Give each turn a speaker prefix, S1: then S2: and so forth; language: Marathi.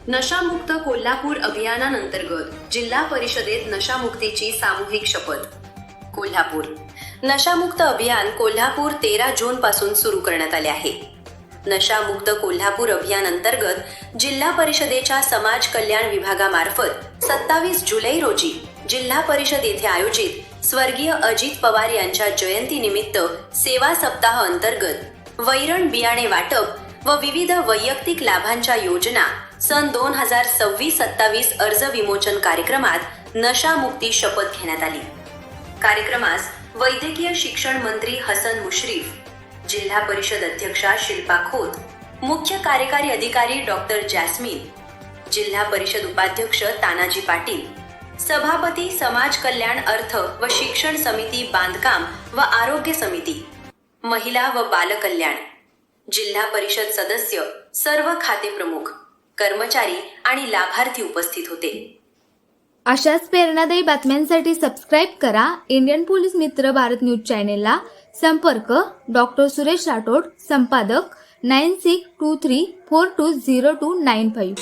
S1: नशामुक्त कोल्हापूर अभियानांतर्गत जिल्हा परिषदेत नशामुक्तीची सामूहिक शपथ. कोल्हापूर नशामुक्त अभियान कोल्हापूर 13 जून पासून सुरू करण्यात आले आहे. नशामुक्त कोल्हापूर अभियान अंतर्गत जिल्हा परिषदेच्या समाज कल्याण विभागामार्फत 27 जुलै रोजी जिल्हा परिषद येथे आयोजित स्वर्गीय अजित पवार यांच्या जयंतीनिमित्त सेवा सप्ताह अंतर्गत वैरण बियाणे वाटप व विविध वैयक्तिक लाभांच्या योजना सन 2026-27 अर्ज विमोचन कार्यक्रमात नशामुक्ती शपथ घेण्यात आली. कार्यक्रमास वैद्यकीय शिक्षण मंत्री हसन मुश्रीफ, जिल्हा परिषद अध्यक्षा शिल्पा खोत, मुख्य कार्यकारी अधिकारी डॉक्टर जॅस्मिन, जिल्हा परिषद उपाध्यक्ष तानाजी पाटील, सभापती समाज कल्याण अर्थ व शिक्षण समिती बांधकाम व आरोग्य समिती, महिला व बालकल्याण, जिल्हा परिषद सदस्य, सर्व खाते प्रमुख, कर्मचारी आणि लाभार्थी उपस्थित होते.
S2: अशाच प्रेरणादायी बातम्यांसाठी सबस्क्राईब करा इंडियन पोलीस मित्र भारत न्यूज चॅनेलला. संपर्क डॉक्टर सुरेश राठोड, संपादक 9623420295.